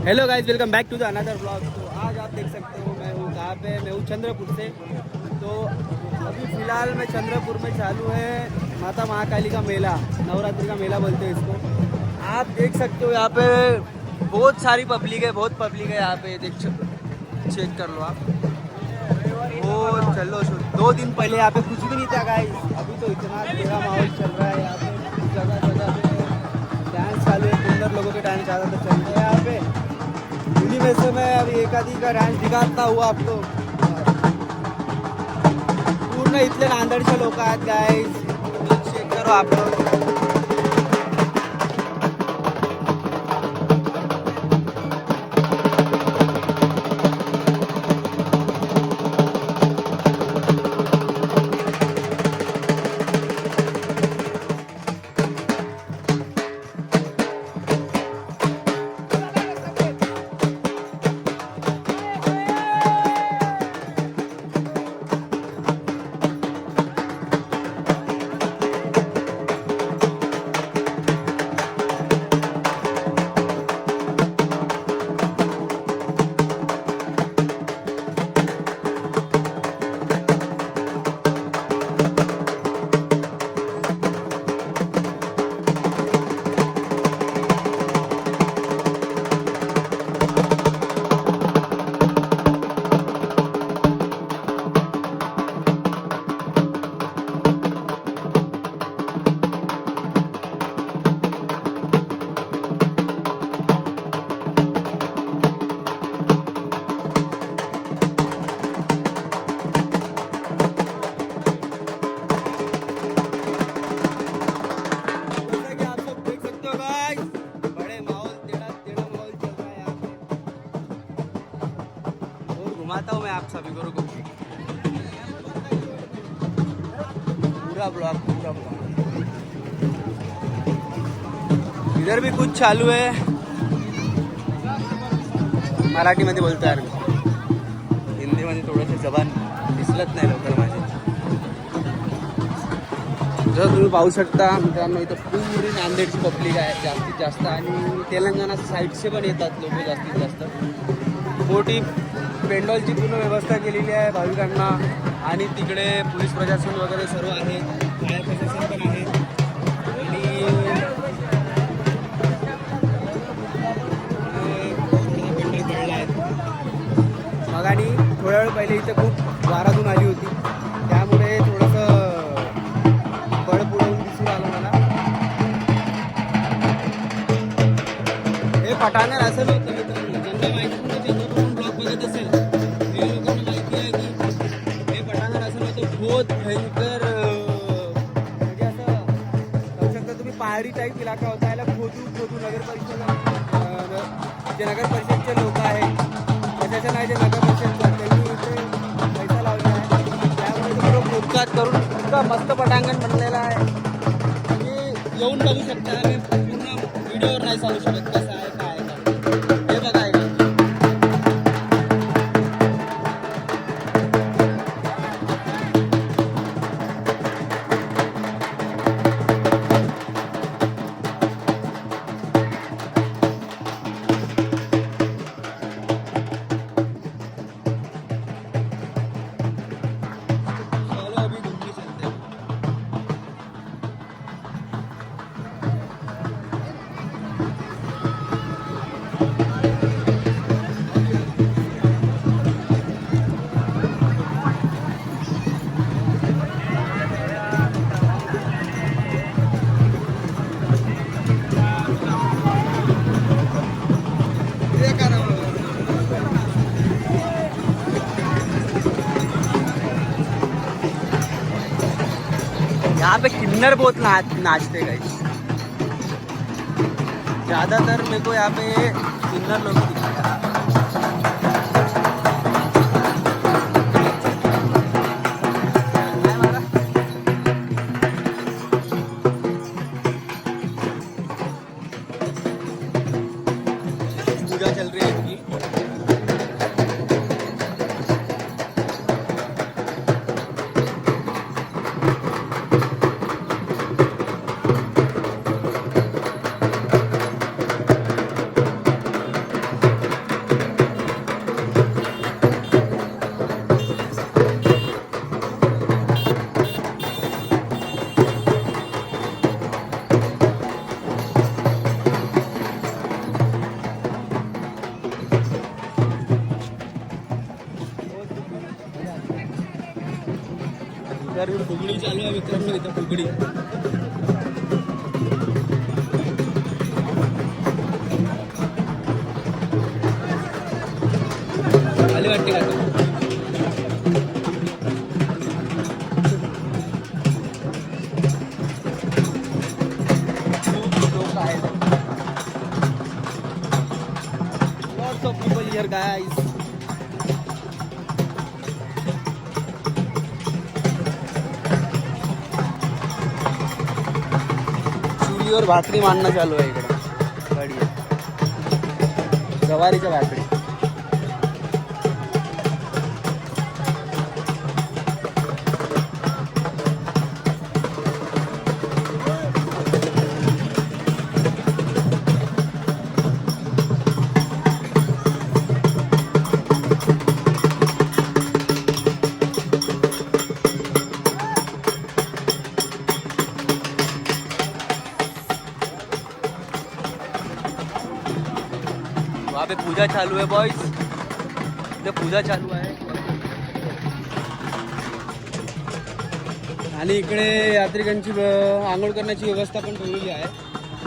Hello guys, welcome back to the another blog. तो आज आप देख सकते हो मैं हूँ कहाँ पे, मैं हूँ चंद्रपुर से। तो अभी फ़िलहाल मैं चंद्रपुर में चालू है माता महाकाली का मेला, नवरात्रि का मेला बोलते हैं इसको। आप देख सकते हो यहाँ पे बहुत सारी पब्लिक है, बहुत पब्लिक है यहाँ पे। देख चेक कर लो आप। वो चलो 2 दिन पहले यहाँ पे कुछ भी नहीं था गाइस, अभी तो इतना तेरा माहौल चल रहा है यहाँ पे। जगह जगह पे डांस चालू है, सुंदर लोगों के डांस ज़्यादा तो चल रहे हैं यहाँ पे। उन्हीं में से मैं अभी एक आधी का डांस दिखाता हुआ आपको। पूर्ण इतने नांदेडचे लोक आहेत गाइस, चेक करो आप लोग। घुमाता हूँ मैं आप सभी को, रुको। पूरा ब्लॉग इधर भी कुछ चालू है। मराठीमध्ये बोलतो यार, हिंदीमध्ये थोडंसं जबान दिसलत नाही लवकर माझे। जर तुम्ही पाहू शकता मित्रांनो, इथं पूर्ण नांदेडची पब्लिक आहे जास्तीत जास्त, आणि तेलंगणा साईडचे पण येतात लोक जास्तीत जास्त। मोठी पेंडॉलची पूर्ण व्यवस्था केलेली आहे भाविकांना, आणि तिकडे पोलीस प्रशासन वगैरे सर्व आहे, फायर प्रशासन पण आहे। आणि पेंडॉल आहेत मग, आणि थोड्या वेळ पहिले इथे खूप वारातून आली होती, त्यामुळे थोडंसं बळ पुढे दिसून आलं मला। हे पटांगण असं नव्हतं मित्रांनो, ज्यांना माहिती बघत असेल हे लोकांना माहिती आहे की हे पटांगण असं नव्हतं, बहुत भयंकर, म्हणजे असं करू शकता तुम्ही पहाडी टाईप इलाका होता। याला खोदू नगर परिषद, जे नगर परिषदचे लोक आहेत, प्रशासन आहे जे नगर परिषद, त्यांनी इथे पैसा लावला आहे, त्यामुळे बरोबर खोदकाट करून इतका मस्त पटांगण बनलेलं आहे। तुम्ही येऊन बघू शकता, आम्ही पूर्ण व्हिडिओवर नाही सांगू शकत कसं आहे काय आहे। हे बघा यहाँ पे किन्नर बहुत नाचते गाइस, ज़्यादातर मेरे को यहाँ पे किन्नर लोग दिखाया। पूजा चल रही है इनकी। तर फुगडी चालू आहे मित्रांनो, इथं फुगडी. आले वाटते का lots of people here guys. चुलीवर भाकरी मांडणं चालू आहे इकडे. गाडी जवारीच्या भाकरी. वहाँ पे पूजा चालू है बॉयज, इधर पूजा चालू आहे. आणि इकडे यात्रिकांची आंघोळ करण्याची व्यवस्था पण ठेवलेली आहे.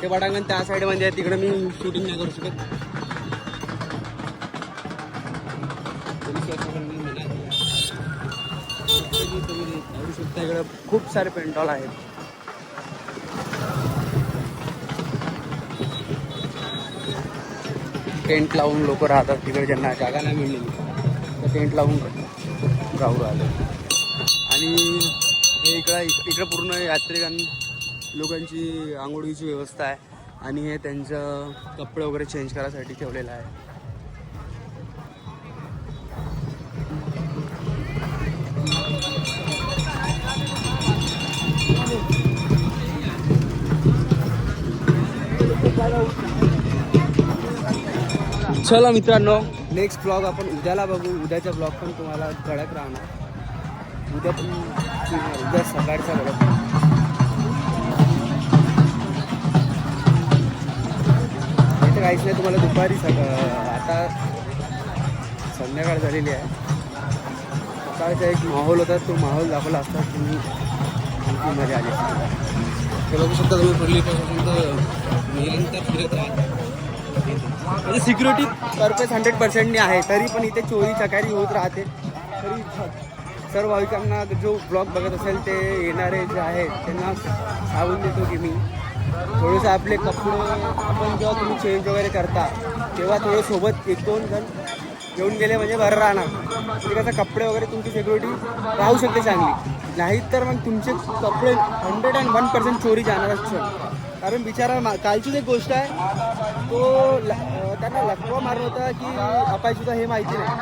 ते पटांगण त्या साईडमध्ये आहे, तिकडे मी शूटिंग नाही करू शकत. तुम्ही शकता इकडे खूप सारे पेंटॉल आहेत. टेंट लावून लोक राहतात तिकडे, ज्यांना जागा नाही मिळलेली तर टेंट लावून राहू राहिले. आणि हे इकडं पूर्ण यात्रिकां लोकांची आंघोळीची व्यवस्था आहे. आणि हे त्यांचं कपडे वगैरे चेंज करायसाठी ठेवलेलं आहे. चला मित्रांनो, नेक्स्ट ब्लॉग आपण उद्याला बघू. उद्याचा ब्लॉग पण तुम्हाला कडक राहणार. उद्या सकाळचा बघा. इथे काहीच नाही, तुम्हाला दुपारी आता संध्याकाळ झालेली आहे. सकाळचा एक माहोल होता, तो माहोल दाखवला असता तुम्ही, आणखी मजा आली. ते बघू शकता तुम्ही पहिलीपासून तर निरंतर फिरत राहा. म्हणजे सिक्युरिटी पर्पज 100% आहे, तरी पण इथे चोरी चकारी होत राहते. तरी सर्व भाविकांना जो ब्लॉग बघत असेल ते येणारे जे आहेत त्यांना सांगून देतो की मी थोडंसं आपले कपडे आपण जेव्हा तुम्ही चेंज वगैरे करता तेव्हा थोडं सोबत 1-2 जण येऊन गेले म्हणजे बरं राहणार. म्हणजे कसं कपडे वगैरे तुमची सिक्युरिटी राहू शकते चांगली. नाहीत तर मग तुमचे कपडे 101% चोरी जाणारच. कारण बिचारा कालचीच एक गोष्ट आहे, तो त्यांना लकवा मारला होता की अपायसुद्धा हे माहिती नाही.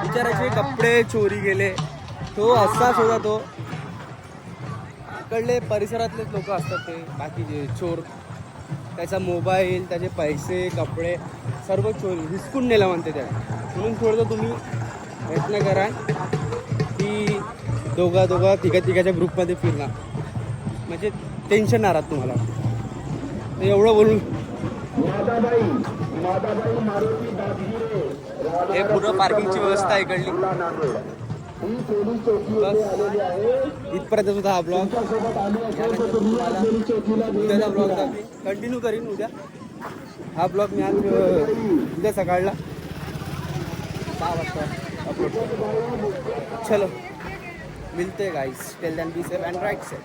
बिचाराचे कपडे चोरी गेले. तो असाच होता. तो इकडले परिसरातलेच लोक असतात ते बाकीचे चोर. त्याचा मोबाईल, त्याचे पैसे, कपडे सर्व चोरी हिसकून नेला म्हणते त्याला. म्हणून थोडंसं तुम्ही प्रयत्न करा की दोघा तिघाच्या ग्रुपमध्ये फिरणार, म्हणजे टेन्शन नाही राहत तुम्हाला. एवढं बोलून हे पूर्ण पार्किंगची व्यवस्था आहे इकडली. इथपर्यंत सुद्धा हा ब्लॉग. उद्याचा ब्लॉग कंटिन्यू करीन. उद्या हा ब्लॉग मी आज उद्या सकाळला 6 वाजता अपलोड करेन. चलो मिलते guys, till then be safe and right safe.